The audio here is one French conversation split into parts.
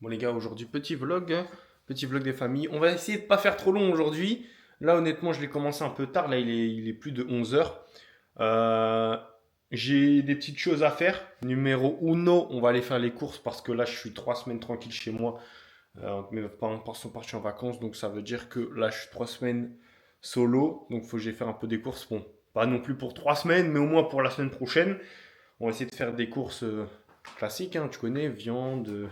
Bon les gars, aujourd'hui petit vlog des familles. On va essayer de pas faire trop long aujourd'hui. Là honnêtement je l'ai commencé un peu tard, là il est plus de 11 heures. Euh, j'ai des petites choses à faire. Numéro uno, on va aller faire les courses parce que là je suis 3 semaines tranquille chez moi. Mes parents sont partis en vacances, donc ça veut dire que là je suis 3 semaines solo. Donc faut que j'aille faire un peu des courses. Bon, pas non plus pour 3 semaines, mais au moins pour la semaine prochaine. On va essayer de faire des courses classiques, hein, tu connais, viande,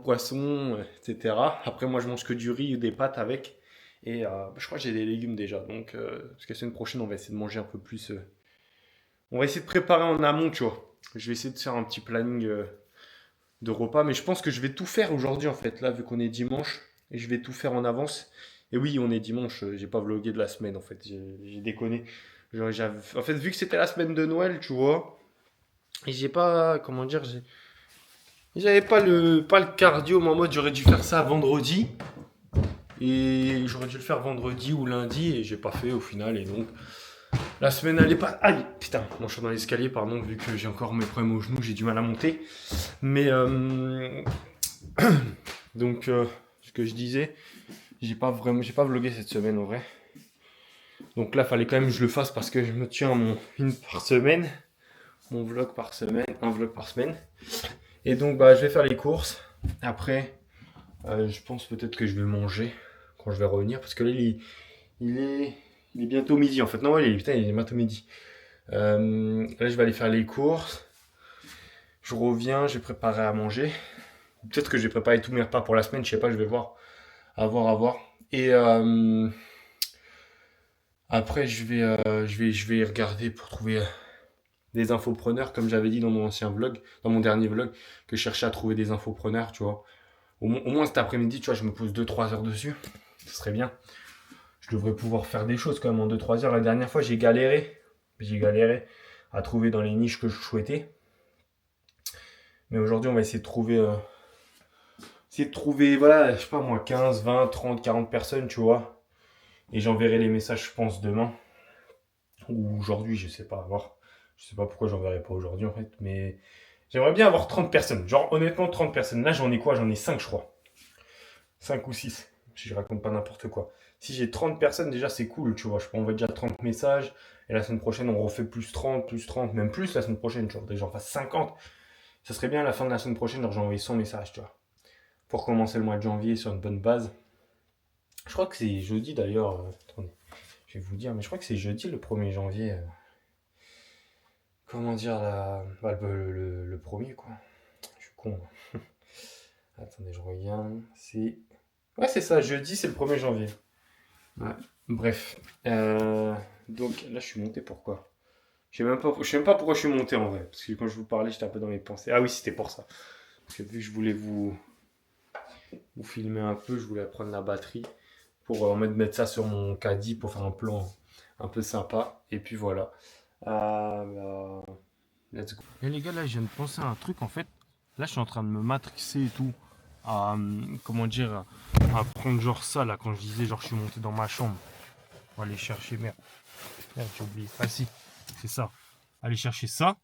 poisson, etc. Après, moi, je mange que du riz ou des pâtes avec. Et je crois que j'ai des légumes déjà. Donc, parce que la semaine prochaine, on va essayer de manger un peu plus. On va essayer de préparer en amont, tu vois. Je vais essayer de faire un petit planning de repas. Mais je pense que je vais tout faire aujourd'hui, en fait. Là, vu qu'on est dimanche. Et je vais tout faire en avance. Et oui, on est dimanche. J'ai pas vlogué de la semaine, en fait. J'ai déconné. En fait, vu que c'était la semaine de Noël, tu vois. Et j'ai pas. Comment dire, j'avais pas le cardio, mais en mode j'aurais dû faire ça vendredi. Et j'aurais dû le faire vendredi ou lundi et j'ai pas fait au final. Et donc la semaine elle est pas. Aïe putain, moi je suis dans l'escalier, pardon, vu que j'ai encore mes problèmes au genou, j'ai du mal à monter. Mais donc ce que je disais, j'ai pas vlogué cette semaine en vrai. Donc là fallait quand même que je le fasse parce que je me tiens à une par semaine, mon vlog par semaine, un vlog par semaine. Et donc bah je vais faire les courses. Après, je pense peut-être que je vais manger quand je vais revenir parce que là il est, il est bientôt midi en fait. Non, ouais, putain, il est bientôt midi. Là, je vais aller faire les courses. Je reviens, j'ai préparé à manger. Peut-être que j'ai préparé tous mes repas pour la semaine, je sais pas, je vais voir. À voir. Et après, je vais regarder pour trouver des infopreneurs, comme j'avais dit dans mon ancien vlog, dans mon dernier vlog, que je cherchais à trouver des infopreneurs, tu vois. Au moins cet après-midi, tu vois, je me pose 2 3 heures dessus. Ce serait bien. Je devrais pouvoir faire des choses quand même en 2 3 heures. La dernière fois, j'ai galéré. J'ai galéré à trouver dans les niches que je souhaitais. Mais aujourd'hui, on va essayer de trouver, voilà, je sais pas moi, 15 20 30 40 personnes, tu vois. Et j'enverrai les messages, je pense, demain. Ou aujourd'hui, je sais pas, à voir. Je sais pas pourquoi j'enverrai pas aujourd'hui, en fait. Mais j'aimerais bien avoir 30 personnes. Genre, honnêtement, 30 personnes. Là, j'en ai quoi? J'en ai 5 je crois. 5 ou 6 si je raconte pas n'importe quoi. Si j'ai 30 personnes, déjà c'est cool, tu vois. Je peux envoyer déjà 30 messages. Et la semaine prochaine, on refait plus 30 même plus la semaine prochaine, tu vois. Déjà, j'en fasse 50. Ça serait bien à la fin de la semaine prochaine, genre j'ai envoyé 100 messages, tu vois. Pour commencer le mois de janvier sur une bonne base. Je crois que c'est jeudi d'ailleurs. Attendez, je vais vous dire, mais je crois que c'est jeudi le 1er janvier. Comment dire, le premier, quoi. Je suis con. Attendez, je regarde. C'est. Ouais, c'est ça, jeudi, c'est le 1er janvier. Ouais. Bref. Donc là, je suis monté pourquoi? Je sais même pas pourquoi je suis monté en vrai. Parce que quand je vous parlais, j'étais un peu dans mes pensées. Ah oui, c'était pour ça. Parce que vu que je voulais vous filmer un peu, je voulais prendre la batterie pour mettre ça sur mon caddie pour faire un plan un peu sympa. Et puis voilà. Bah, let's go. Et les gars, là, je viens de penser à un truc en fait. Là, je suis en train de me matrixer et tout. À, comment dire, à prendre genre ça là, quand je disais genre je suis monté dans ma chambre. On va aller chercher, merde. Merde, j'ai oublié. Ah si, c'est ça. Aller chercher ça.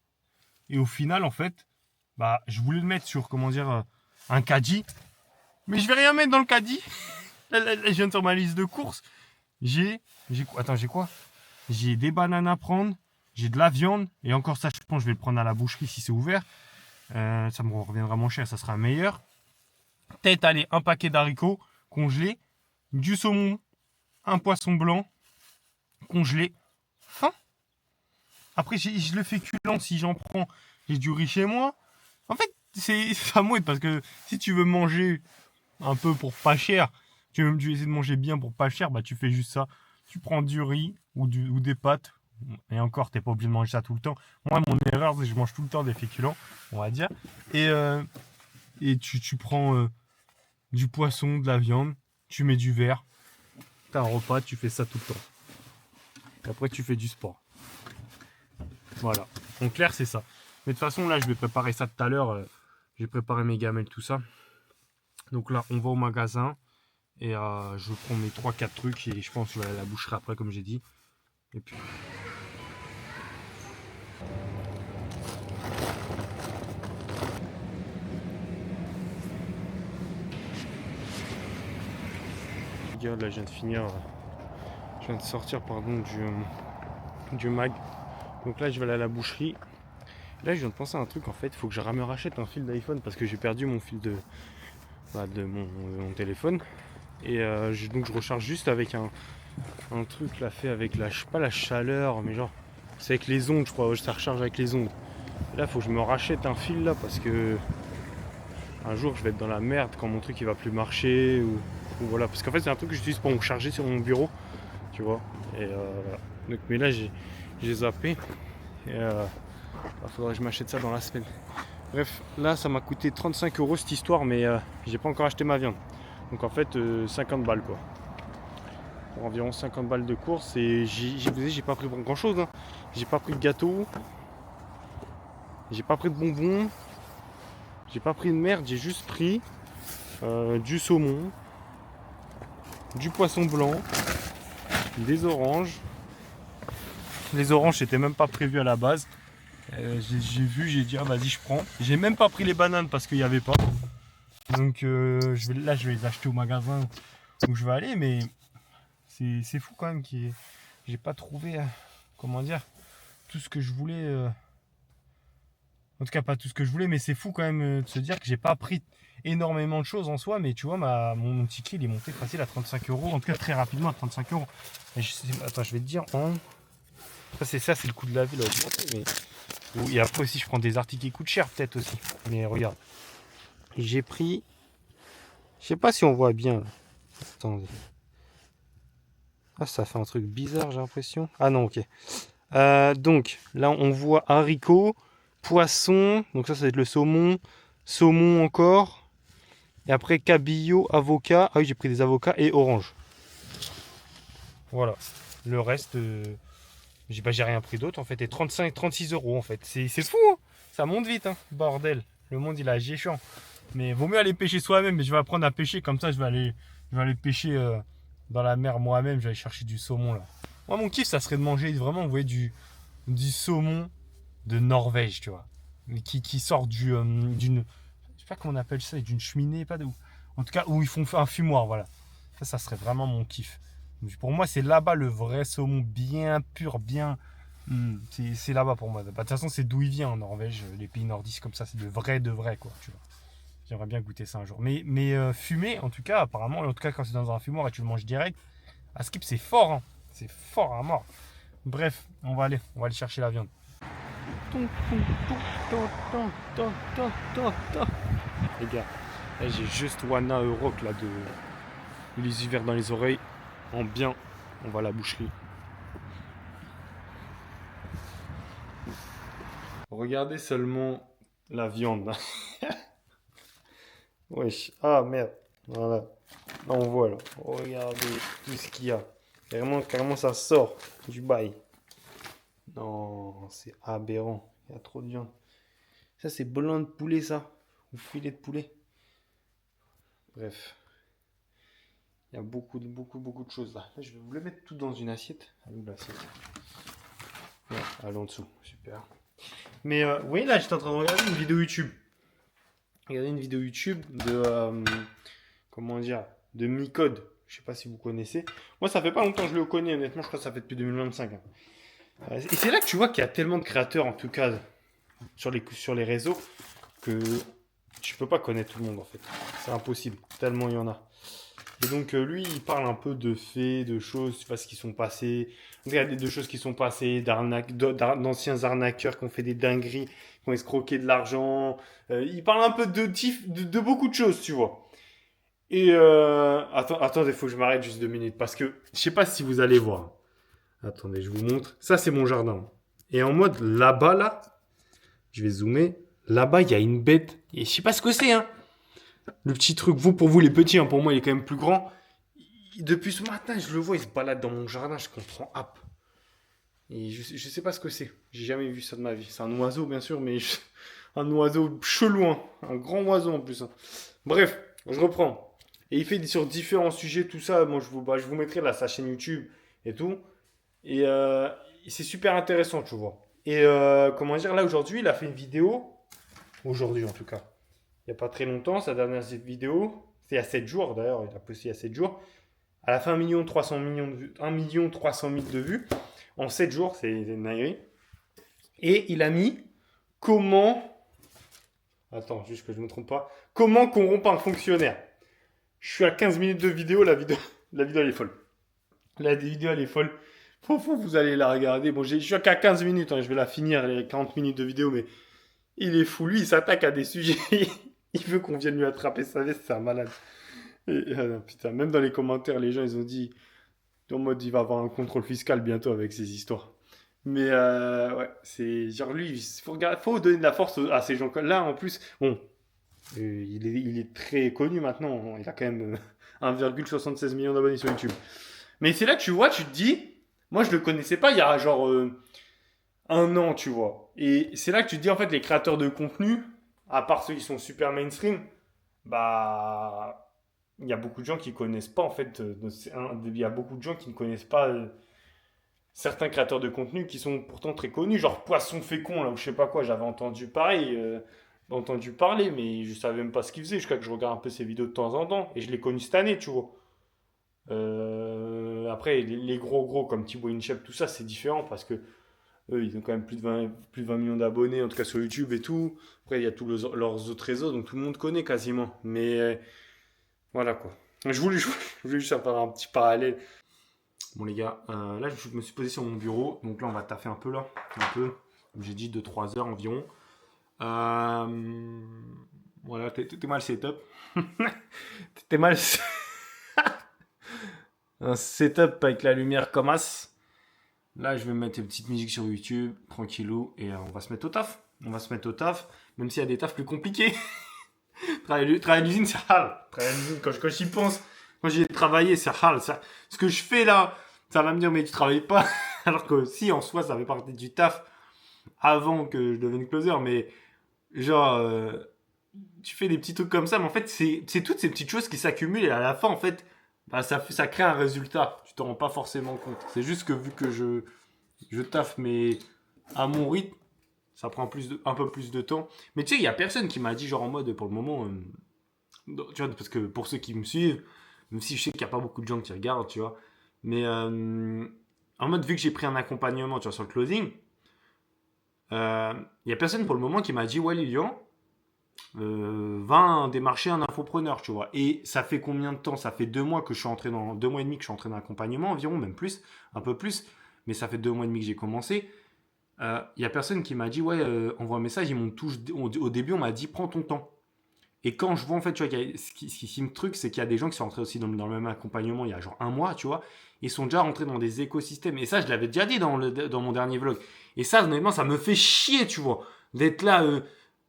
Et au final, en fait, bah, je voulais le mettre sur, comment dire, un caddie. Mais je vais rien mettre dans le caddie. Là, je viens de faire ma liste de courses. Attends, j'ai quoi? J'ai des bananes à prendre. J'ai de la viande. Et encore ça, je pense que je vais le prendre à la boucherie si c'est ouvert. Ça me reviendra moins cher, ça sera meilleur. Peut-être, allez, un paquet d'haricots congelés. Du saumon. Un poisson blanc congelé. Fin. Après, je le féculent si j'en prends. J'ai du riz chez moi. En fait, c'est ça mouette parce que si tu veux manger un peu pour pas cher, tu veux essayer de manger bien pour pas cher, bah tu fais juste ça. Tu prends du riz ou des pâtes. Et encore, t'es pas obligé de manger ça tout le temps. Moi, mon erreur, c'est que je mange tout le temps des féculents, on va dire. Et, tu prends du poisson, de la viande, tu mets du verre, t'as un repas, tu fais ça tout le temps. Et après, tu fais du sport. Voilà. En clair, c'est ça. Mais de toute façon, là, je vais préparer ça tout à l'heure. J'ai préparé mes gamelles, tout ça. Donc là, on va au magasin. Et je prends mes 3 4 trucs. Et je pense que je vais aller à la boucherie après, comme j'ai dit. Et puis. regarde, là je viens de finir, je viens de sortir pardon du mag. Donc là je vais aller à la boucherie. Là je viens de penser à un truc en fait, il faut que je me rachète un fil d'iPhone parce que j'ai perdu mon fil de mon téléphone. Et donc je recharge juste avec un truc là fait avec pas la chaleur, mais genre c'est avec les ondes je crois, ça recharge avec les ondes. Et là il faut que je me rachète un fil là parce que un jour je vais être dans la merde quand mon truc il va plus marcher ou voilà. Parce qu'en fait c'est un truc que j'utilise pour me charger sur mon bureau, tu vois. Et voilà. Donc, mais là j'ai zappé. Et faudrait que je m'achète ça dans la semaine. Bref, là ça m'a coûté 35 € cette histoire, mais j'ai pas encore acheté ma viande. Donc en fait 50 balles quoi. Pour environ 50 balles de course. Et j'ai pas pris grand chose. Hein. J'ai pas pris de gâteau. J'ai pas pris de bonbons. J'ai pas pris de merde. J'ai juste pris du saumon, du poisson blanc, des oranges. Les oranges c'était même pas prévu à la base. J'ai vu, j'ai dit ah vas-y je prends. J'ai même pas pris les bananes parce qu'il n'y avait pas. Donc je vais les acheter au magasin où je vais aller, mais c'est fou quand même que j'ai pas trouvé comment dire tout ce que je voulais. En tout cas pas tout ce que je voulais, mais c'est fou quand même de se dire que j'ai pas pris énormément de choses en soi, mais tu vois mon ticket il est monté facile à 35 €, en tout cas très rapidement à 35 €. Attends, je vais te dire ça c'est le coût de la vie là. Et après aussi je prends des articles qui coûtent cher peut-être aussi. Mais regarde. J'ai pris. Je sais pas si on voit bien. Attendez. Ah ça fait un truc bizarre j'ai l'impression. Ah non ok. Donc là on voit haricots, poisson. Donc ça va être le saumon. Saumon encore. Et après cabillaud, avocat. Ah oui j'ai pris des avocats et orange. Voilà. Le reste. J'ai rien pris d'autre en fait, et 36 € en fait. C'est fou, hein, ça monte vite, hein, bordel. Le monde il a agi chiant. Mais vaut mieux aller pêcher soi-même, mais je vais apprendre à pêcher comme ça, je vais aller pêcher dans la mer moi-même, je vais aller chercher du saumon là. Moi mon kiff ça serait de manger vraiment, vous voyez, du saumon de Norvège, tu vois. Mais qui sort d'une. Je sais pas comment on appelle ça, d'une cheminée, pas de. En tout cas, où ils font un fumoir, voilà. Ça serait vraiment mon kiff. Pour moi, c'est là-bas le vrai saumon bien pur, bien. C'est là-bas pour moi. De toute façon, c'est d'où il vient en Norvège, les pays nordistes comme ça, c'est de vrai, quoi. Tu vois. J'aimerais bien goûter ça un jour. Mais fumé, en tout cas, apparemment, en tout cas, quand c'est dans un fumoir et tu le manges direct, à Skip, c'est fort, hein. C'est fort à mort. Bref, on va aller chercher la viande. Les gars, là, j'ai juste Wana Euroc là de les hivers dans les oreilles. En bien, on va à la boucherie. Regardez seulement la viande. Wesh, ah merde. Voilà. Là on voit là. Regardez tout ce qu'il y a. Carrément ça sort du bail. Non, c'est aberrant. Il y a trop de viande. Ça c'est blanc de poulet ça. Ou filet de poulet. Bref. Il y a beaucoup de choses là. Là, je vais vous le mettre tout dans une assiette. Allez où l'assiette? Ouais, allez en dessous, super. Mais oui, là j'étais en train de regarder une vidéo YouTube. Regardez une vidéo YouTube de comment dire, de Micode. Je sais pas si vous connaissez. Moi, ça fait pas longtemps que je le connais. Honnêtement, je crois que ça fait depuis 2025. Hein. Et c'est là que tu vois qu'il y a tellement de créateurs, en tout cas sur les réseaux, que tu peux pas connaître tout le monde en fait. C'est impossible. Tellement il y en a. Et donc lui, il parle un peu de faits, de choses, tu vois, ce qui sont passées. Il y a de choses qui sont passées, d'anciens arnaqueurs qui ont fait des dingueries, qui ont escroqué de l'argent. Il parle un peu de beaucoup de choses, tu vois. Et attendez, il faut que je m'arrête juste 2 minutes, parce que je sais pas si vous allez voir. Attendez, je vous montre. Ça, c'est mon jardin. Et en mode, là-bas, là, je vais zoomer. Là-bas, il y a une bête. Et je sais pas ce que c'est, hein. Le petit truc, pour vous les petits, hein, pour moi il est quand même plus grand. Depuis ce matin, je le vois, il se balade dans mon jardin, je comprends app. Et je sais pas ce que c'est. J'ai jamais vu ça de ma vie. C'est un oiseau, bien sûr, mais un oiseau chelou, hein. Un grand oiseau en plus. Hein. Bref, je reprends. Et il fait sur différents sujets, tout ça. Moi, je vous mettrai là sa chaîne YouTube et tout. Et c'est super intéressant, tu vois. Et comment dire, là aujourd'hui, il a fait une vidéo. Aujourd'hui en tout cas. Il n'y a pas très longtemps, sa dernière vidéo, c'est il y a 7 jours d'ailleurs, il a posté il y a 7 jours, Elle a fait 1 300 000 de vues, 1 300 000 de vues en 7 jours, c'est une dinguerie. Et il a mis comment. Attends, juste que je ne me trompe pas. Comment corrompre un fonctionnaire. Je suis à 15 minutes de vidéo, la vidéo elle est folle. La vidéo elle est folle. Faut, vous allez la regarder. Bon, je suis qu'à 15 minutes, hein, je vais la finir, les 40 minutes de vidéo, mais il est fou. Lui, il s'attaque à des sujets. Il veut qu'on vienne lui attraper sa veste, c'est un malade. Putain, même dans les commentaires, les gens, ils ont dit, en mode, il va avoir un contrôle fiscal bientôt avec ces histoires. Mais ouais, c'est genre lui, faut donner de la force à ces gens-là. En plus, bon, il est très connu maintenant. Il a quand même 1,76 million d'abonnés sur YouTube. Mais c'est là que tu vois, tu te dis, moi je le connaissais pas il y a genre 1 an, tu vois. Et c'est là que tu te dis, en fait, les créateurs de contenu, à part ceux qui sont super mainstream, bah, il y a beaucoup de gens qui connaissent pas, en fait. Il y a beaucoup de gens qui ne connaissent pas certains créateurs de contenu qui sont pourtant très connus, genre Poisson Fécond, là, ou je sais pas quoi, j'avais entendu pareil, entendu parler, mais je savais même pas ce qu'il faisait, jusqu'à que je regarde un peu ses vidéos de temps en temps, et je l'ai connu cette année, tu vois. Après, les gros comme Thibaut InShape, tout ça, c'est différent parce que eux, ils ont quand même plus de 20 millions d'abonnés, en tout cas sur YouTube et tout. Après, il y a tous leurs autres réseaux, donc tout le monde connaît quasiment. Mais voilà quoi. Je voulais juste faire un petit parallèle. Bon les gars, là je me suis posé sur mon bureau, donc là on va taffer un peu là, un peu, comme j'ai dit 2 3 heures environ. Euh, voilà, t'es mal setup. T'es mal un setup avec la lumière comme as. Là je vais mettre une petite musique sur YouTube, tranquillou, et on va se mettre au taf. On va se mettre au taf, même s'il y a des tafs plus compliqués. Travailler à l'usine c'est hal. Travailler à l'usine, quand j'y pense, quand j'y ai travaillé c'est hal. Ce que je fais là, ça va me dire mais tu travailles pas. Alors que si en soi ça fait partie du taf avant que je devienne closer, mais genre tu fais des petits trucs comme ça, mais en fait c'est toutes ces petites choses qui s'accumulent et à la fin en fait bah, ça crée un résultat. Tu t'en rends pas forcément compte. C'est juste que vu que je taffe mais à mon rythme, ça prend un peu plus de temps. Mais tu sais, il y a personne qui m'a dit genre en mode pour le moment, tu vois, parce que pour ceux qui me suivent, même si je sais qu'il n'y a pas beaucoup de gens qui regardent, tu vois, mais en mode vu que j'ai pris un accompagnement, tu vois, sur le closing, il n'y a personne pour le moment qui m'a dit ouais Lilian, va démarcher un infopreneur, tu vois. Et ça fait combien de temps? Ça fait 2 mois que je suis entré dans 2 mois et demi que je suis entré dans l'accompagnement environ, même plus, un peu plus, mais ça fait 2 mois et demi que j'ai commencé. Il y a personne qui m'a dit ouais envoie un message. Au début on m'a dit prends ton temps. Et quand je vois en fait, tu vois, ce qui me truc, c'est qu'il y a des gens qui sont rentrés aussi dans le même accompagnement il y a genre 1 mois, tu vois, ils sont déjà rentrés dans des écosystèmes. Et ça, je l'avais déjà dit dans mon dernier vlog. Et ça, honnêtement, ça me fait chier, tu vois, d'être là,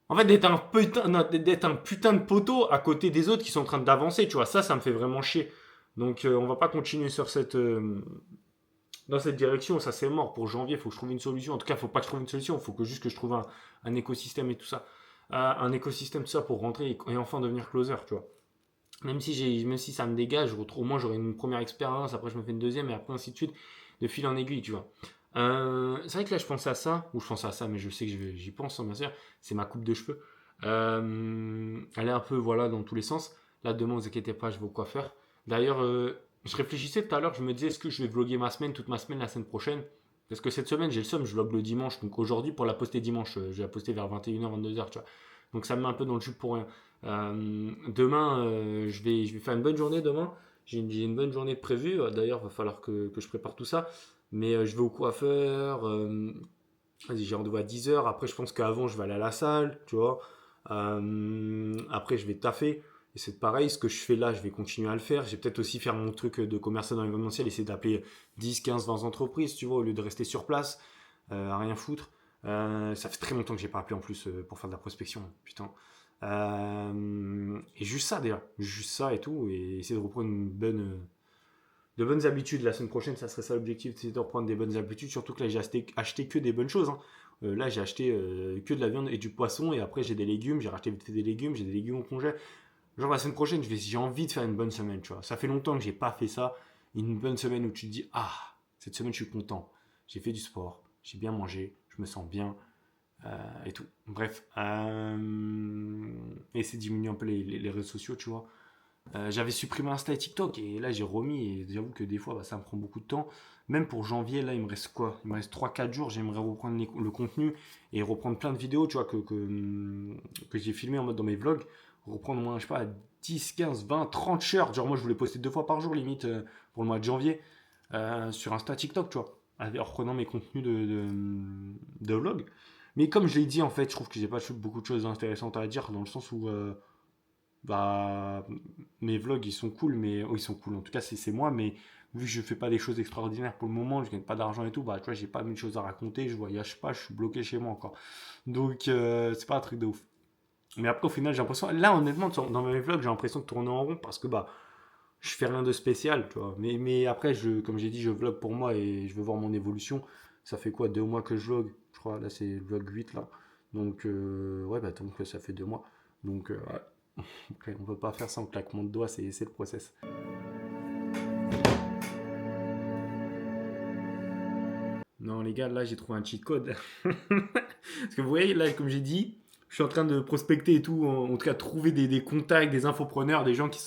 en fait, d'être un putain de poteau à côté des autres qui sont en train d'avancer, tu vois. Ça me fait vraiment chier. Donc, on va pas continuer dans cette direction. Ça, c'est mort. Pour janvier, il faut que je trouve une solution. En tout cas, il faut pas que je trouve une solution. Il faut que juste que je trouve un écosystème et tout ça. Un écosystème, tout ça, pour rentrer et enfin devenir closer, tu vois. Même si ça me dégage, au moins j'aurai une première expérience, après je me fais une deuxième, et après ainsi de suite, de fil en aiguille, tu vois. C'est vrai que là je pensais à ça, ou je pense à ça, mais je sais que j'y pense, hein, bien sûr, c'est ma coupe de cheveux. Elle est un peu, voilà, dans tous les sens. Là, demain, vous inquiétez pas, je vais au coiffeur. D'ailleurs, je réfléchissais tout à l'heure, je me disais, est-ce que je vais vlogger ma semaine, toute ma semaine, la semaine prochaine? Parce que cette semaine, j'ai le seum, je vlog le dimanche. Donc aujourd'hui, pour la poster dimanche, je vais la poster vers 21h, 22h, tu vois. Donc ça me met un peu dans le jus pour rien. Demain, je vais faire une bonne journée demain. J'ai une bonne journée de prévue. D'ailleurs, il va falloir que je prépare tout ça. Mais je vais au coiffeur. Vas-y, j'ai rendez-vous à 10h. Après, je pense qu'avant, je vais aller à la salle, tu vois. Après, je vais taffer. Et c'est pareil, ce que je fais là, je vais continuer à le faire. Je vais peut-être aussi faire mon truc de commerçant dans l'événementiel, essayer d'appeler 10, 15, 20 entreprises, tu vois, au lieu de rester sur place, à rien foutre. Ça fait très longtemps que j'ai pas appelé en plus pour faire de la prospection. Putain. Et juste ça d'ailleurs. Juste ça et tout. Et essayer de reprendre de bonnes habitudes. La semaine prochaine, ça serait ça l'objectif, c'est de reprendre des bonnes habitudes. Surtout que là, j'ai acheté que des bonnes choses, hein. Là, j'ai acheté que de la viande et du poisson. Et après, j'ai des légumes. J'ai racheté vite fait des légumes. J'ai des légumes au congé. Genre, la semaine prochaine, j'ai envie de faire une bonne semaine, tu vois. Ça fait longtemps que j'ai pas fait ça. Une bonne semaine où tu te dis, ah, cette semaine, je suis content. J'ai fait du sport. J'ai bien mangé. Je me sens bien. Et tout. Bref. Et c'est diminuer un peu les réseaux sociaux, tu vois. J'avais supprimé Insta et TikTok et là j'ai remis et j'avoue que des fois bah, ça me prend beaucoup de temps. Même pour janvier, là il me reste quoi? Il me reste 3 4 jours, j'aimerais reprendre le contenu et reprendre plein de vidéos, tu vois, que j'ai filmé en mode dans mes vlogs. Reprendre au moins, je sais pas, 10 15 20 30 shirts. Genre moi je voulais poster 2 fois par jour limite pour le mois de janvier sur Insta TikTok, tu vois, en reprenant mes contenus de vlog. Mais comme je l'ai dit en fait, je trouve que j'ai pas beaucoup de choses intéressantes à dire dans le sens où bah, mes vlogs, ils sont cool, mais oh, ils sont cool. En tout cas, c'est moi, mais vu que je fais pas des choses extraordinaires pour le moment, je gagne pas d'argent et tout, bah, tu vois, j'ai pas mille choses à raconter, je voyage pas, je suis bloqué chez moi encore. Donc, c'est pas un truc de ouf. Mais après, au final, j'ai l'impression, là, honnêtement, dans mes vlogs, j'ai l'impression de tourner en rond parce que, bah, je fais rien de spécial, tu vois. Mais après, comme j'ai dit, je vlog pour moi et je veux voir mon évolution. Ça fait quoi, 2 mois que je vlog? Je crois, là, c'est le vlog 8 là. Donc, ouais, bah, donc, ça fait 2 mois. Donc, ouais. Après, on peut pas faire ça en claquement de doigts, c'est le process. Non, les gars, là, j'ai trouvé un cheat code. Parce que vous voyez, là, comme j'ai dit, je suis en train de prospecter et tout, en tout cas, trouver des contacts, des infopreneurs, des gens qui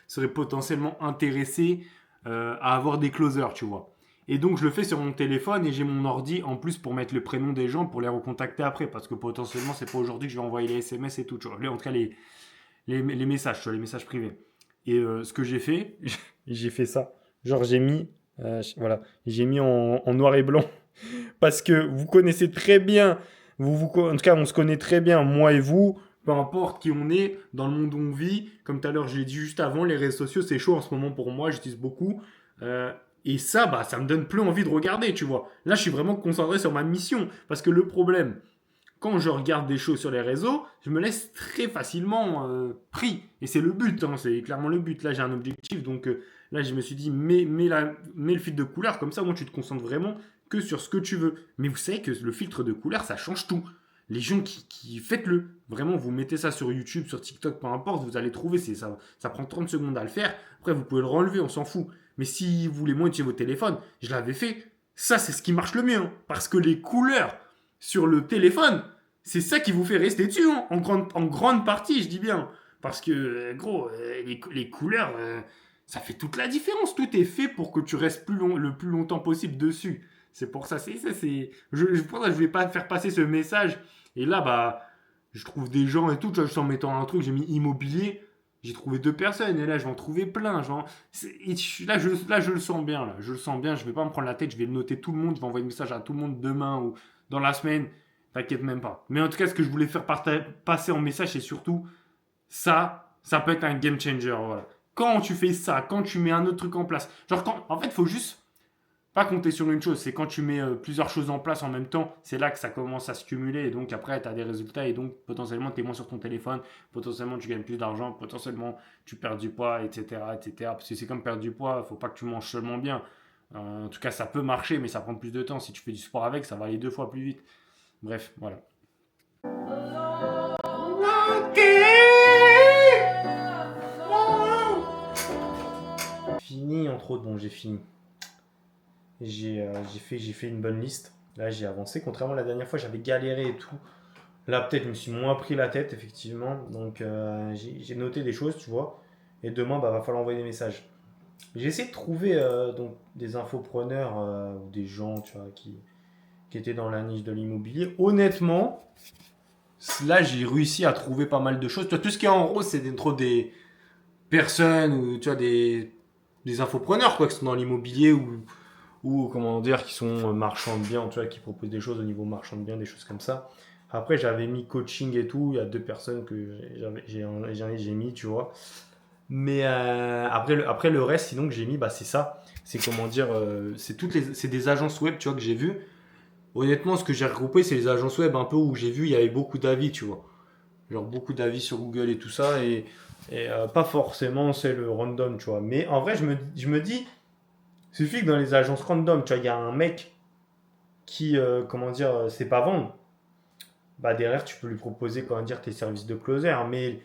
seraient potentiellement intéressés à avoir des closers, tu vois. Et donc, je le fais sur mon téléphone et j'ai mon ordi en plus pour mettre le prénom des gens pour les recontacter après. Parce que potentiellement, c'est pas aujourd'hui que je vais envoyer les SMS et tout, tu vois. En tout cas, les messages, tu vois, les messages privés. Et ce que j'ai fait, j'ai fait ça. Genre, voilà, j'ai mis en noir et blanc parce que vous connaissez très bien, en tout cas, on se connaît très bien, moi et vous, peu importe qui on est, dans le monde où on vit. Comme tout à l'heure, je l'ai dit juste avant, les réseaux sociaux, c'est chaud en ce moment pour moi, j'utilise beaucoup. Euh, et ça, bah, ça me donne plus envie de regarder, tu vois. Là, je suis vraiment concentré sur ma mission. Parce que le problème, quand je regarde des choses sur les réseaux, je me laisse très facilement pris. Et c'est le but, hein, c'est clairement le but. Là, j'ai un objectif, donc là, je me suis dit, mets le filtre de couleur, comme ça, moi, tu te concentres vraiment que sur ce que tu veux. Mais vous savez que le filtre de couleur, ça change tout. Les gens faites-le. Vraiment, vous mettez ça sur YouTube, sur TikTok, peu importe, vous allez trouver, ça prend 30 secondes à le faire. Après, vous pouvez le renlever, on s'en fout. Mais si vous voulez moins utiliser votre téléphone, je l'avais fait. Ça, c'est ce qui marche le mieux. Hein, parce que les couleurs sur le téléphone, c'est ça qui vous fait rester dessus, hein, en grande partie, je dis bien. Parce que, gros, les couleurs, ça fait toute la différence. Tout est fait pour que tu restes le plus longtemps possible dessus. C'est pour ça, pour ça que je voulais pas faire passer ce message. Et là, bah, je trouve des gens et tout, tu vois, juste en mettant un truc, j'ai mis immobilier, j'ai trouvé 2 personnes, et là, je vais en trouver plein. Genre, là, je le sens bien, là, je le sens bien, je vais pas me prendre la tête, je vais le noter tout le monde, je vais envoyer un message à tout le monde demain ou dans la semaine, t'inquiète même pas. Mais en tout cas, ce que je voulais faire passer en message, c'est surtout ça peut être un game changer, voilà. Quand tu fais ça, quand tu mets un autre truc en place, genre, en fait, il faut juste pas compter sur une chose, c'est quand tu mets plusieurs choses en place en même temps, c'est là que ça commence à se cumuler et donc après tu as des résultats et donc potentiellement tu es moins sur ton téléphone, potentiellement tu gagnes plus d'argent, potentiellement tu perds du poids, etc. etc. Parce que c'est comme perdre du poids, faut pas que tu manges seulement bien. En tout cas, ça peut marcher, mais ça prend plus de temps. Si tu fais du sport avec, ça va aller 2 fois plus vite. Bref, voilà. Fini, entre autres, bon, j'ai fini. J'ai fait une bonne liste. Là, j'ai avancé. Contrairement à la dernière fois, j'avais galéré et tout. Là, peut-être, je me suis moins pris la tête, effectivement. Donc, j'ai noté des choses, tu vois. Et demain, bah, va falloir envoyer des messages. J'ai essayé de trouver donc, des infopreneurs ou des gens, tu vois, qui étaient dans la niche de l'immobilier. Honnêtement, là, j'ai réussi à trouver pas mal de choses. Tu vois, tout ce qui est en rose, c'est trop des personnes ou, tu vois, des infopreneurs, quoi, qui sont dans l'immobilier ou comment dire, qui sont marchands de biens, tu vois, qui proposent des choses au niveau marchand de biens, des choses comme ça. Après, j'avais mis coaching et tout. Il y a 2 personnes que j'ai mis, tu vois. Mais après le reste, sinon que j'ai mis, bah, c'est ça. C'est comment dire, c'est des agences web, tu vois, que j'ai vues. Honnêtement, ce que j'ai regroupé, c'est les agences web un peu où j'ai vu, il y avait beaucoup d'avis, tu vois. Genre beaucoup d'avis sur Google et tout ça. Et pas forcément, c'est le random, tu vois. Mais en vrai, je me dis, il suffit que dans les agences random, tu vois, il y a un mec qui, comment dire, sait pas vendre, bah derrière, tu peux lui proposer, comment dire, tes services de closer. Mais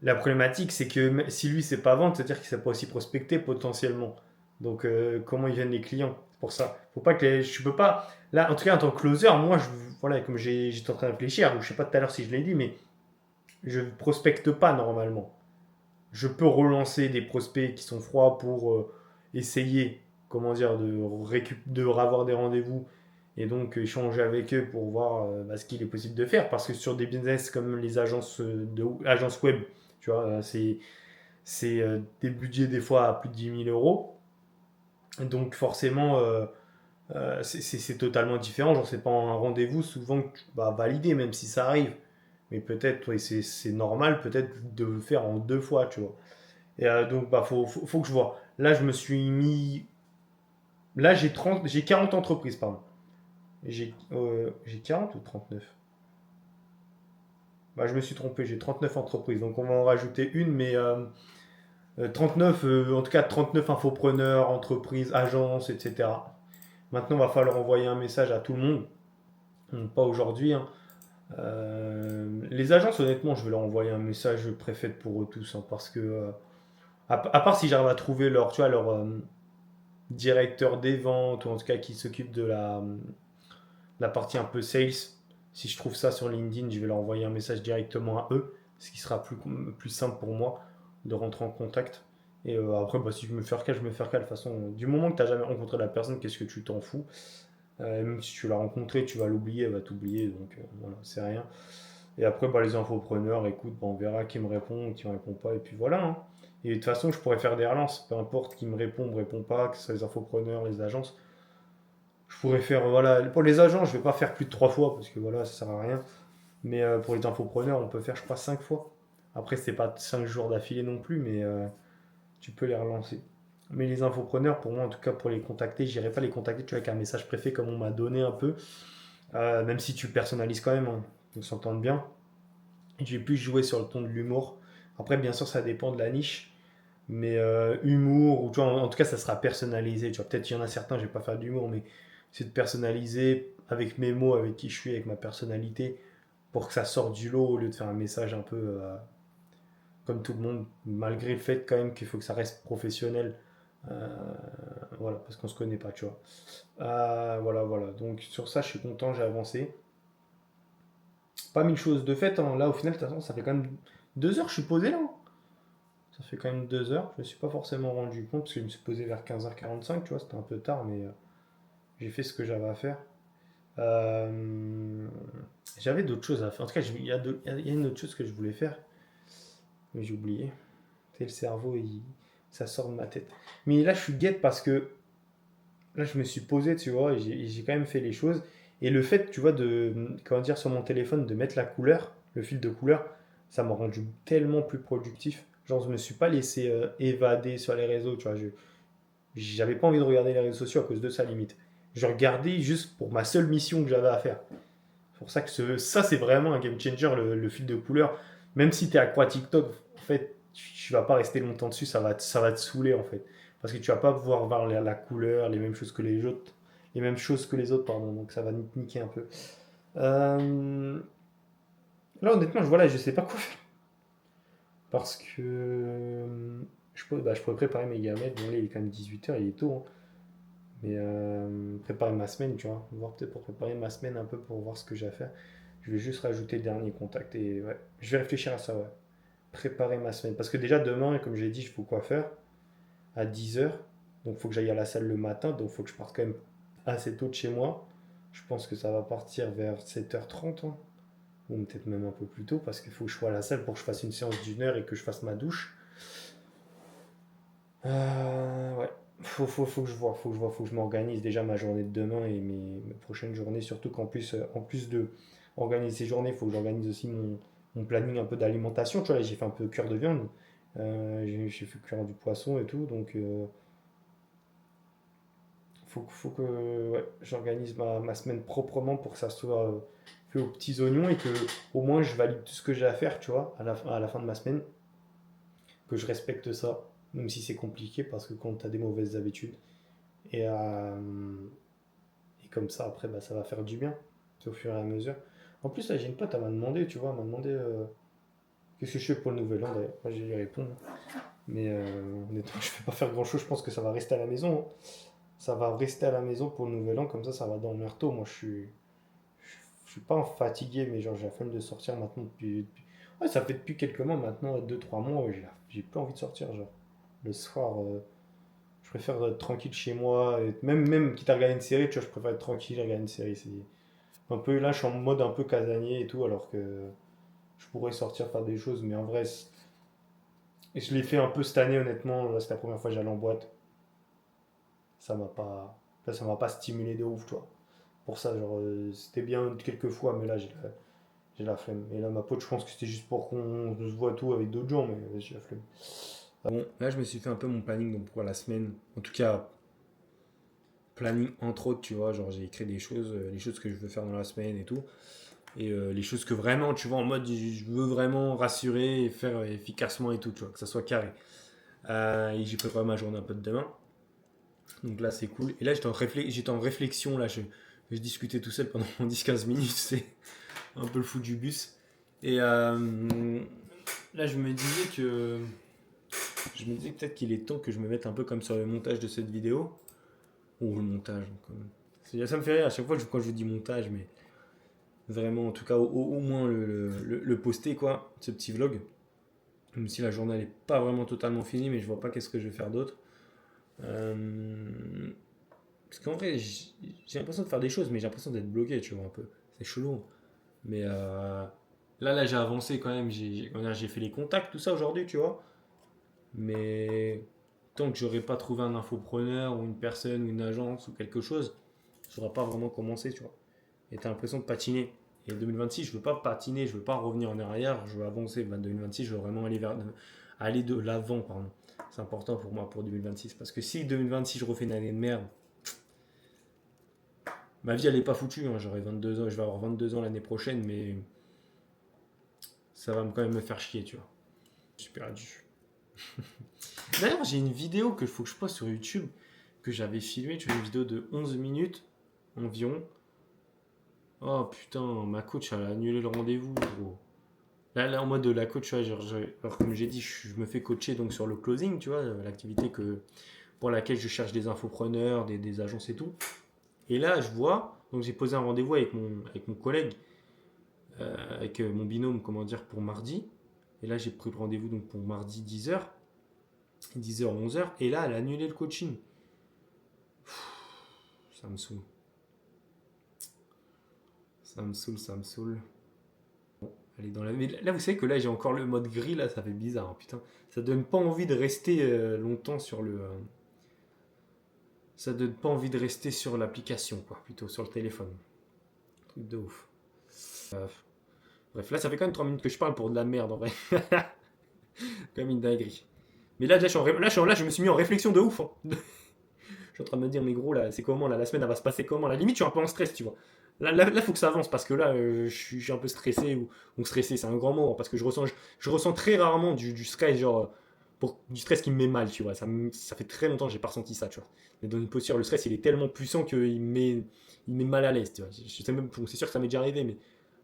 la problématique, c'est que si lui sait pas vendre, c'est-à-dire qu'il sait pas aussi prospecter potentiellement. Donc, comment ils viennent les clients? C'est pour ça. Faut pas que je peux pas. Là, en tout cas, en tant que closer, moi, voilà, comme j'étais en train de réfléchir, ou je sais pas tout à l'heure si je l'ai dit, mais je prospecte pas normalement. je peux relancer des prospects qui sont froids pour essayer, comment dire, de avoir des rendez-vous et donc échanger avec eux pour voir ce qu'il est possible de faire. Parce que sur des business comme les agences web, tu vois, c'est des budgets des fois à plus de 10 000 euros. Donc forcément, c'est totalement différent. Genre, c'est pas un rendez-vous souvent que tu vas valider, même si ça arrive. Mais peut-être, ouais, c'est normal peut-être de le faire en 2 fois, tu vois. Et donc, faut que je vois. Là, je me suis mis. Là, j'ai 40 entreprises, pardon. J'ai 40 ou 39. Bah, je me suis trompé, j'ai 39 entreprises. Donc, on va en rajouter une, mais 39, en tout cas 39 infopreneurs, entreprises, agences, etc. Maintenant, il va falloir envoyer un message à tout le monde. Pas aujourd'hui, hein. Les agences, honnêtement, je vais leur envoyer un message préfet pour eux tous, hein, parce que, à part si j'arrive à trouver leur, tu vois, leur directeur des ventes, ou en tout cas qui s'occupe de la partie un peu sales, si je trouve ça sur LinkedIn, je vais leur envoyer un message directement à eux, ce qui sera plus simple pour moi de rentrer en contact. Et après, si je me fais recal, je me fais recal. De toute façon, du moment que tu n'as jamais rencontré la personne, qu'est-ce que tu t'en fous? Même si tu l'as rencontré, tu vas l'oublier, elle va t'oublier, donc voilà, c'est rien. Et après, les infopreneurs, écoute, on verra qui me répond, qui me répond pas, et puis voilà, hein. Et de toute façon, je pourrais faire des relances, peu importe qui me répond pas, que ce soit les infopreneurs, les agences. Je pourrais faire, voilà, pour les agents, je vais pas faire plus de 3 fois, parce que voilà, ça sert à rien. Mais pour les infopreneurs, on peut faire, je crois, 5 fois. Après, c'est pas 5 jours d'affilée non plus, mais tu peux les relancer. Mais les infopreneurs, pour moi, en tout cas, pour les contacter, j'irai pas les contacter, tu vois, avec un message préfet comme on m'a donné un peu. Même si tu personnalises quand même, hein, on s'entend bien. J'ai pu jouer sur le ton de l'humour. Après, bien sûr, ça dépend de la niche. Mais humour, ou tu vois, en tout cas, ça sera personnalisé. Tu vois, peut-être qu'il y en a certains, je vais pas faire d'humour, mais c'est de personnaliser avec mes mots, avec qui je suis, avec ma personnalité, pour que ça sorte du lot au lieu de faire un message un peu comme tout le monde, malgré le fait quand même qu'il faut que ça reste professionnel. Euh, voilà, parce qu'on se connaît pas, tu vois. Voilà. Donc sur ça, je suis content, j'ai avancé. Pas mille choses de fait, hein. Là, au final, de toute façon, ça fait quand même 2 heures que je suis posé là, hein. Ça fait quand même 2 heures. Je me suis pas forcément rendu compte parce que je me suis posé vers 15h45, tu vois, c'était un peu tard, mais j'ai fait ce que j'avais à faire. Euh, J'avais d'autres choses à faire. En tout cas, il y a une autre chose que je voulais faire, mais j'ai oublié. C'est le cerveau, ça sort de ma tête. Mais là, je suis guette parce que là, je me suis posé, tu vois, et j'ai quand même fait les choses. Et le fait, tu vois, comment dire, sur mon téléphone, de mettre la couleur, le fil de couleur, ça m'a rendu tellement plus productif. Genre, je me suis pas laissé évader sur les réseaux, tu vois. J'avais pas envie de regarder les réseaux sociaux à cause de ça, limite. Je regardais juste pour ma seule mission que j'avais à faire. C'est pour ça que ça, c'est vraiment un game changer, le fil de couleur. Même si tu es accro à TikTok, en fait, tu vas pas rester longtemps dessus, ça va te saouler, en fait. Parce que tu vas pas pouvoir voir la couleur, les mêmes choses que les autres. Les mêmes choses que les autres, pardon. Donc ça va te niquer un peu. Euh, Là, honnêtement, je sais pas quoi faire. Parce que je pourrais préparer mes gamètes. Bon, là, il est quand même 18h, il est tôt, hein. Mais préparer ma semaine, tu vois. Voir peut-être pour préparer ma semaine un peu pour voir ce que j'ai à faire. Je vais juste rajouter le dernier contact et ouais. Je vais réfléchir à ça, ouais. Préparer ma semaine. Parce que déjà demain, comme j'ai dit, il faut quoi faire à 10h. Donc il faut que j'aille à la salle le matin. Donc il faut que je parte quand même assez tôt de chez moi. Je pense que ça va partir vers 7h30, hein. Ou peut-être même un peu plus tôt parce qu'il faut que je sois à la salle pour que je fasse une séance d'1 heure et que je fasse ma douche. Ouais. Faut que je vois, faut que je m'organise déjà ma journée de demain et mes prochaines journées. Surtout qu'en plus, en plus de organiser ces journées, il faut que j'organise aussi mon planning un peu d'alimentation. Tu vois, là, j'ai fait un peu cuire de viande, j'ai fait cuire du poisson et tout. Donc, faut que ouais, j'organise ma semaine proprement pour que ça soit fait aux petits oignons et que au moins je valide tout ce que j'ai à faire, tu vois, à la fin de ma semaine, que je respecte ça, même si c'est compliqué parce que quand tu as des mauvaises habitudes. Et, et comme ça, après, ça va faire du bien, au fur et à mesure. En plus, là, j'ai une pote, elle m'a demandé, tu vois, elle m'a demandé qu'est-ce que je fais pour le nouvel an, d'ailleurs. Moi, je vais lui répondre. Mais honnêtement, je vais pas faire grand-chose, je pense que ça va rester à la maison, hein. Ça va rester à la maison pour le nouvel an, comme ça va dormir tôt. Moi, je suis pas fatigué, mais genre, j'ai la flemme de sortir maintenant Ouais, ça fait depuis quelques mois maintenant, 2 3 mois, ouais, j'ai plus envie de sortir, genre. Le soir, je préfère être tranquille chez moi. Et même quitte à regarder une série, tu vois, je préfère être tranquille et regarder une série. C'est un peu, là, je suis en mode un peu casanier et tout, alors que je pourrais sortir faire des choses, mais en vrai, et je l'ai fait un peu cette année, honnêtement. Là, c'était la première fois que j'allais en boîte. Ça m'a pas, là, ça m'a pas stimulé de ouf, tu vois. Pour ça, genre, c'était bien quelques fois, mais là, j'ai la flemme. Et là, ma pote, je pense que c'était juste pour qu'on se voit tout avec d'autres gens, mais j'ai la flemme. Bon, là, je me suis fait un peu mon planning donc, pour la semaine. En tout cas, planning entre autres, tu vois. Genre, j'ai écrit des choses, les choses que je veux faire dans la semaine et tout. Et les choses que vraiment, tu vois, en mode, je veux vraiment rassurer et faire efficacement et tout, tu vois, que ça soit carré. Et j'ai préparé ma journée un peu de demain. Donc là, c'est cool. Et là, j'étais en réflexion, là, je discutais tout seul pendant 10-15 minutes, c'est un peu le fou du bus. Et là, je me disais peut-être qu'il est temps que je me mette un peu comme sur le montage de cette vidéo. Ou le montage, quand même. Ça me fait rire à chaque fois quand je vous dis montage, mais vraiment, en tout cas, au moins le poster, quoi, ce petit vlog. Même si la journée n'est pas vraiment totalement finie, mais je vois pas qu'est-ce que je vais faire d'autre. Parce qu'en vrai, j'ai l'impression de faire des choses, mais j'ai l'impression d'être bloqué, tu vois, un peu. C'est chelou. Mais là, j'ai avancé quand même. J'ai fait les contacts, tout ça aujourd'hui, tu vois. Mais tant que j'aurais pas trouvé un infopreneur ou une personne ou une agence ou quelque chose, je n'aurais pas vraiment commencé, tu vois. Et t'as l'impression de patiner. Et 2026, je veux pas patiner, je veux pas revenir en arrière, je veux avancer. 2026, je veux vraiment aller de l'avant, pardon. C'est important pour moi pour 2026. Parce que si 2026, je refais une année de merde, ma vie, elle est pas foutue. Hein. J'aurai 22 ans, je vais avoir 22 ans l'année prochaine, mais ça va quand même me faire chier, tu vois. Je suis perdu. D'ailleurs, j'ai une vidéo que faut que je poste sur YouTube que j'avais filmée. Tu vois, une vidéo de 11 minutes environ. Oh putain, ma coach, elle a annulé le rendez-vous, gros. Là, en mode de la coach, tu vois, alors, comme j'ai dit, je me fais coacher donc sur le closing, tu vois, l'activité pour laquelle je cherche des infopreneurs, des agences et tout. Et là, je vois, donc j'ai posé un rendez-vous avec mon collègue, avec mon binôme, comment dire, pour mardi. Et là, j'ai pris le rendez-vous donc pour mardi 10h, 10h, 11h. Et là, elle a annulé le coaching. Ça me saoule. Ça me saoule. Elle est dans la... Mais là, vous savez que là, j'ai encore le mode gris, là, ça fait bizarre, hein, putain. Ça donne pas envie de rester longtemps sur le... Ça donne pas envie de rester sur l'application, quoi, plutôt sur le téléphone. Truc de ouf. Bref, là, ça fait quand même 3 minutes que je parle pour de la merde, en vrai. Comme une dinguerie. Mais là, je me suis mis en réflexion de ouf. Hein. Je suis en train de me dire, mais gros, là, c'est comment, là, la semaine, elle va se passer comment? La limite, je suis un peu en stress, tu vois. Là, faut que ça avance parce que là, je suis un peu stressé ou stressé, c'est un grand mot hein, parce que je ressens très rarement du stress, genre du stress qui me met mal, tu vois. Ça fait très longtemps que j'ai pas ressenti ça, tu vois. Mais dans une posture, le stress, il est tellement puissant il me met mal à l'aise, tu vois. Je sais même, c'est sûr que ça m'est déjà arrivé, mais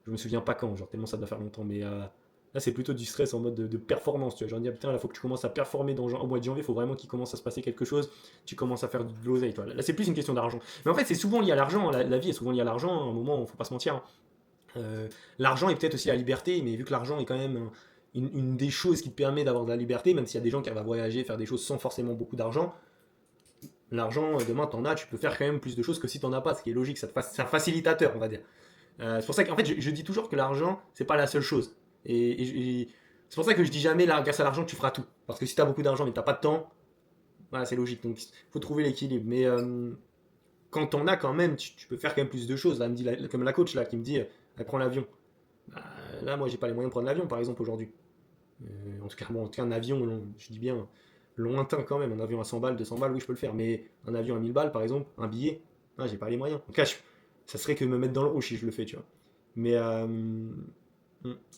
je me souviens pas quand, genre tellement ça doit faire longtemps. Mais là, c'est plutôt du stress en mode de performance, tu vois. Genre, dire, putain, là, faut que tu commences à performer au mois de janvier, il faut vraiment qu'il commence à se passer quelque chose, tu commences à faire de l'oseille, toi. Là, c'est plus une question d'argent. Mais en fait, c'est souvent lié à l'argent, la vie est souvent liée à l'argent, à un moment, faut pas se mentir. Hein. L'argent est peut-être aussi la liberté, mais vu que l'argent est quand même une des choses qui te permet d'avoir de la liberté, même s'il y a des gens qui arrivent à voyager, faire des choses sans forcément beaucoup d'argent, l'argent, demain, t'en as, tu peux faire quand même plus de choses que si t'en as pas, ce qui est logique, c'est un facilitateur, on va dire. C'est pour ça qu'en fait, je dis toujours que l'argent, c'est pas la seule chose. Et c'est pour ça que je dis jamais, là, grâce à l'argent, tu feras tout. Parce que si t'as beaucoup d'argent mais t'as pas de temps, voilà, c'est logique. Donc, il faut trouver l'équilibre. Mais quand t'en as quand même, tu peux faire quand même plus de choses. Là, elle me dit, comme la coach là, qui me dit, elle prend l'avion. Bah, là, moi, j'ai pas les moyens de prendre l'avion, par exemple, aujourd'hui. En tout cas, un avion, je dis bien lointain quand même. Un avion à 100 balles, 200 balles, oui, je peux le faire. Mais un avion à 1000 balles, par exemple, un billet, j'ai pas les moyens. En tout cas, ça serait que me mettre dans le rouge si je le fais, tu vois. Mais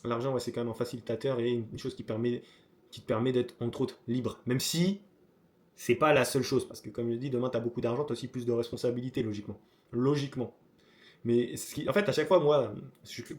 l'argent, ouais, c'est quand même un facilitateur et une chose qui te permet d'être, entre autres, libre. Même si c'est pas la seule chose. Parce que, comme je dis, demain, tu as beaucoup d'argent, tu as aussi plus de responsabilités, logiquement. Logiquement. Mais en fait, à chaque fois, moi,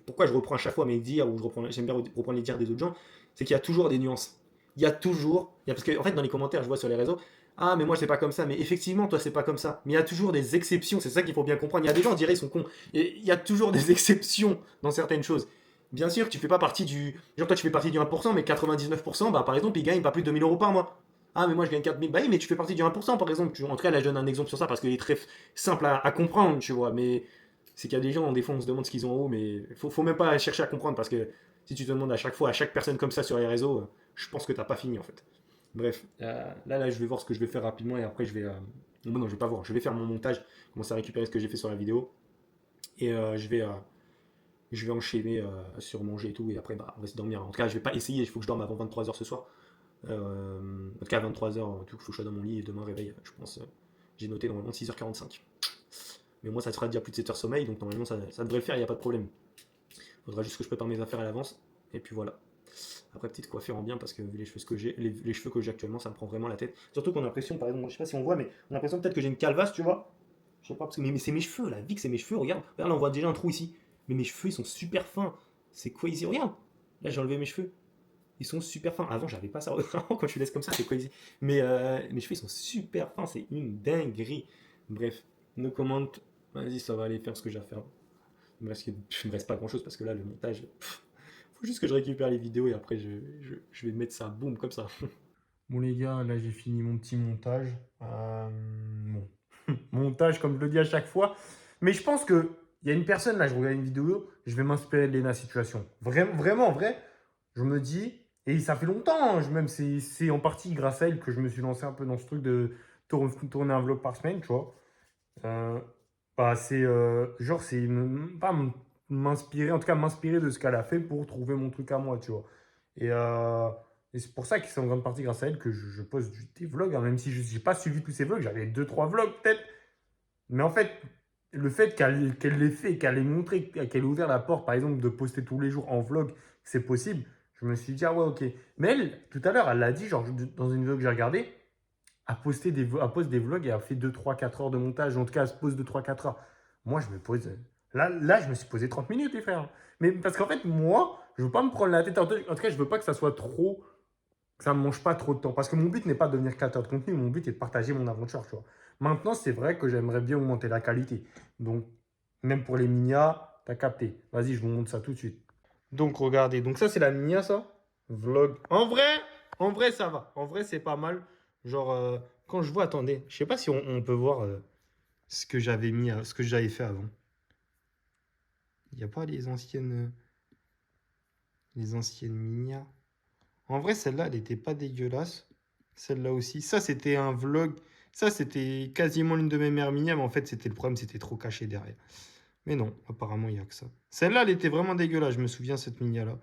pourquoi je reprends à chaque fois mes dires, ou j'aime bien reprendre les dires des autres gens, c'est qu'il y a toujours des nuances. Parce que, en fait, dans les commentaires, je vois sur les réseaux, ah, mais moi, c'est pas comme ça. Mais effectivement, toi, c'est pas comme ça. Mais il y a toujours des exceptions. C'est ça qu'il faut bien comprendre. Il y a des gens, on dirait, ils sont cons. Et il y a toujours des exceptions dans certaines choses. Bien sûr, tu fais pas partie du. Genre, toi, tu fais partie du 1%, mais 99%, bah, par exemple, ils gagnent pas plus de 2000 euros par mois. Ah, mais moi, je gagne 4000. Bah oui, mais tu fais partie du 1%, par exemple. En tout cas, là, je donne un exemple sur ça parce qu'il est très simple à comprendre, tu vois. Mais c'est qu'il y a des gens, des fois, on se demande ce qu'ils ont en haut, mais faut même pas chercher à comprendre parce que si tu te demandes à chaque fois, à chaque personne comme ça sur les réseaux, je pense que t'as pas fini, en fait. Bref, là, je vais voir ce que je vais faire rapidement et après, je vais. Bon, non, je vais pas voir. Je vais faire mon montage, commencer à récupérer ce que j'ai fait sur la vidéo et je vais enchaîner sur manger et tout, et après, bah, on va se dormir. En tout cas, je vais pas essayer, il faut que je dorme avant 23h ce soir. En tout cas, à 23h, il faut que je sois dans mon lit, et demain, réveil, je pense, j'ai noté normalement 6h45. Mais moi, ça te fera déjà plus de 7 heures sommeil, donc normalement, ça devrait le faire, il n'y a pas de problème. Il faudra juste que je prépare mes affaires à l'avance, et puis voilà. Après, petite coiffure en bien, parce que vu les cheveux que j'ai, les cheveux que j'ai actuellement, ça me prend vraiment la tête. Surtout qu'on a l'impression, par exemple, je sais pas si on voit, mais on a l'impression peut-être que j'ai une calvasse, tu vois. Je sais pas, parce que, mais c'est mes cheveux, là, vu que c'est mes cheveux, regarde. Regarde, là, on voit déjà un trou ici. Mais mes cheveux, ils sont super fins. C'est crazy, regarde. Là, j'ai enlevé mes cheveux. Ils sont super fins. Avant, j'avais pas ça. Quand je les laisse comme ça, c'est crazy. Mais mes cheveux, ils sont super fins. C'est une dinguerie. Bref, no comment. Vas-y, ça va aller faire ce que j'ai à faire. Il me reste pas grand chose parce que là, le montage. Faut juste que je récupère les vidéos et après, je vais mettre ça boum comme ça. Bon, les gars, là, j'ai fini mon petit montage. Bon, montage, comme je le dis à chaque fois. Mais je pense que il y a une personne, là, je regarde une vidéo, je vais m'inspirer de Lena Situation. Vraiment, vraiment, en vrai, je me dis, et ça fait longtemps, même c'est en partie grâce à elle que je me suis lancé un peu dans ce truc de tourner un vlog par semaine, tu vois. Euh, Bah, genre, pas m'inspirer, en tout cas m'inspirer de ce qu'elle a fait pour trouver mon truc à moi, tu vois. Et, euh, et c'est pour ça que c'est en grande partie grâce à elle que je poste des vlogs, hein, même si je n'ai pas suivi tous ces vlogs, j'avais deux trois vlogs peut-être. Mais en fait, le fait qu'elle l'ait fait, qu'elle ait montré, qu'elle ait ouvert la porte, par exemple, de poster tous les jours en vlog, que c'est possible, je me suis dit, ah ouais, ok. Mais elle, tout à l'heure, elle l'a dit, genre, dans une vidéo que j'ai regardée, elle poste des vlogs et elle fait 2 3 4 heures de montage. En tout cas, elle se pose 2 3 4 heures. Moi, je me pose. Là, je me suis posé 30 minutes, les frères. Mais parce qu'en fait, moi, je veux pas me prendre la tête. En tout cas, je veux pas que ça soit trop, que ça me mange pas trop de temps. Parce que mon but n'est pas de devenir créateur de contenu, mon but est de partager mon aventure, tu vois. Maintenant, c'est vrai que j'aimerais bien augmenter la qualité. Donc, même pour les minas, t'as capté. Vas-y, je vous montre ça tout de suite. Donc, regardez. Donc, ça, c'est la minia, ça. Vlog. En vrai, ça va. En vrai, c'est pas mal. Genre, quand je vois, attendez, je sais pas si on peut voir ce que j'avais mis, ce que j'avais fait avant. Il n'y a pas les anciennes minas. En vrai, celle-là, elle était pas dégueulasse. Celle-là aussi. Ça, c'était un vlog. Ça, c'était quasiment l'une de mes meilleures minières, mais en fait, c'était le problème, c'était trop caché derrière. Mais non, apparemment, il n'y a que ça. Celle-là, elle était vraiment dégueulasse, je me souviens, cette minia-là.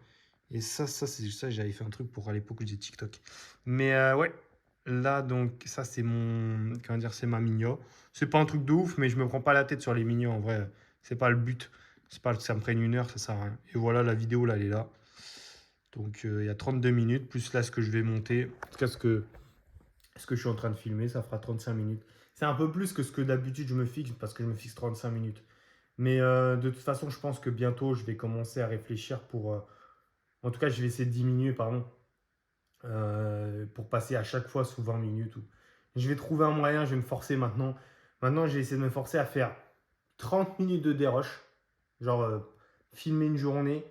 Et c'est ça, j'avais fait un truc pour à l'époque où j'ai TikTok. Mais ouais, là, donc, ça, c'est mon. Comment dire, c'est ma minia. C'est pas un truc de ouf, mais je me prends pas la tête sur les mignons, en vrai. C'est pas le but. C'est pas que ça me prenne une heure, ça sert à rien. Et voilà, la vidéo, là, elle est là. Donc, il y a 32 minutes, plus là, ce que je vais monter. En tout cas, ce que je suis en train de filmer, ça fera 35 minutes. C'est un peu plus que ce que d'habitude je me fixe, parce que je me fixe 35 minutes. Mais de toute façon, je pense que bientôt, je vais commencer à réfléchir pour. En tout cas, je vais essayer de diminuer, pardon, pour passer à chaque fois sous 20 minutes. Je vais trouver un moyen, je vais me forcer maintenant. Maintenant, j'ai essayé de me forcer à faire 30 minutes de dérush. Genre, filmer une journée,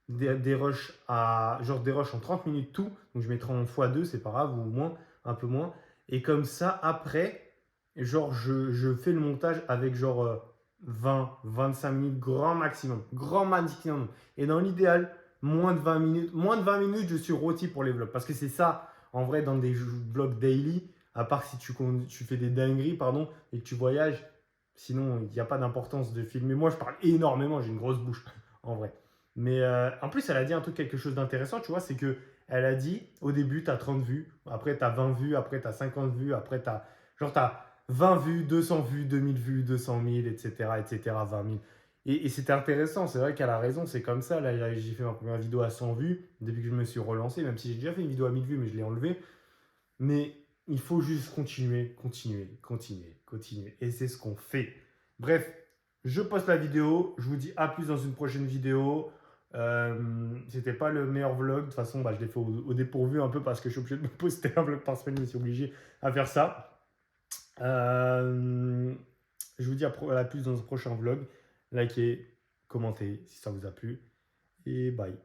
des rushs genre des rushs en 30 minutes tout. Donc, je mettrai en x2, c'est pas grave, ou moins, un peu moins. Et comme ça, après, genre, je fais le montage avec genre 20, 25 minutes, grand maximum. Grand maximum. Et dans l'idéal, moins de 20 minutes. Moins de 20 minutes, je suis rôti pour les vlogs. Parce que c'est ça, en vrai, dans des vlogs daily, à part si tu fais des dingueries, pardon, et que tu voyages, sinon, il n'y a pas d'importance de filmer. Moi, je parle énormément, j'ai une grosse bouche, en vrai. Mais en plus, elle a dit un truc, quelque chose d'intéressant, tu vois, c'est que elle a dit au début, tu as 30 vues, après tu as 20 vues, après tu as 50 vues, après tu as, genre, t'as 20 vues, 200 vues, 2000 vues, 200 000, etc., etc., 20 000. Et c'était intéressant, c'est vrai qu'elle a raison, c'est comme ça. Là, j'ai fait ma première vidéo à 100 vues depuis que je me suis relancé, même si j'ai déjà fait une vidéo à 1000 vues, mais je l'ai enlevée. Mais il faut juste continuer, continuer, continuer, continuer. Et c'est ce qu'on fait. Bref, je poste la vidéo. Je vous dis à plus dans une prochaine vidéo. C'était pas le meilleur vlog. De toute façon, bah, je l'ai fait au dépourvu un peu parce que je suis obligé de me poster un vlog par semaine. Je suis obligé à faire ça. Je vous dis à plus dans un prochain vlog. Likez, commentez si ça vous a plu. et bye.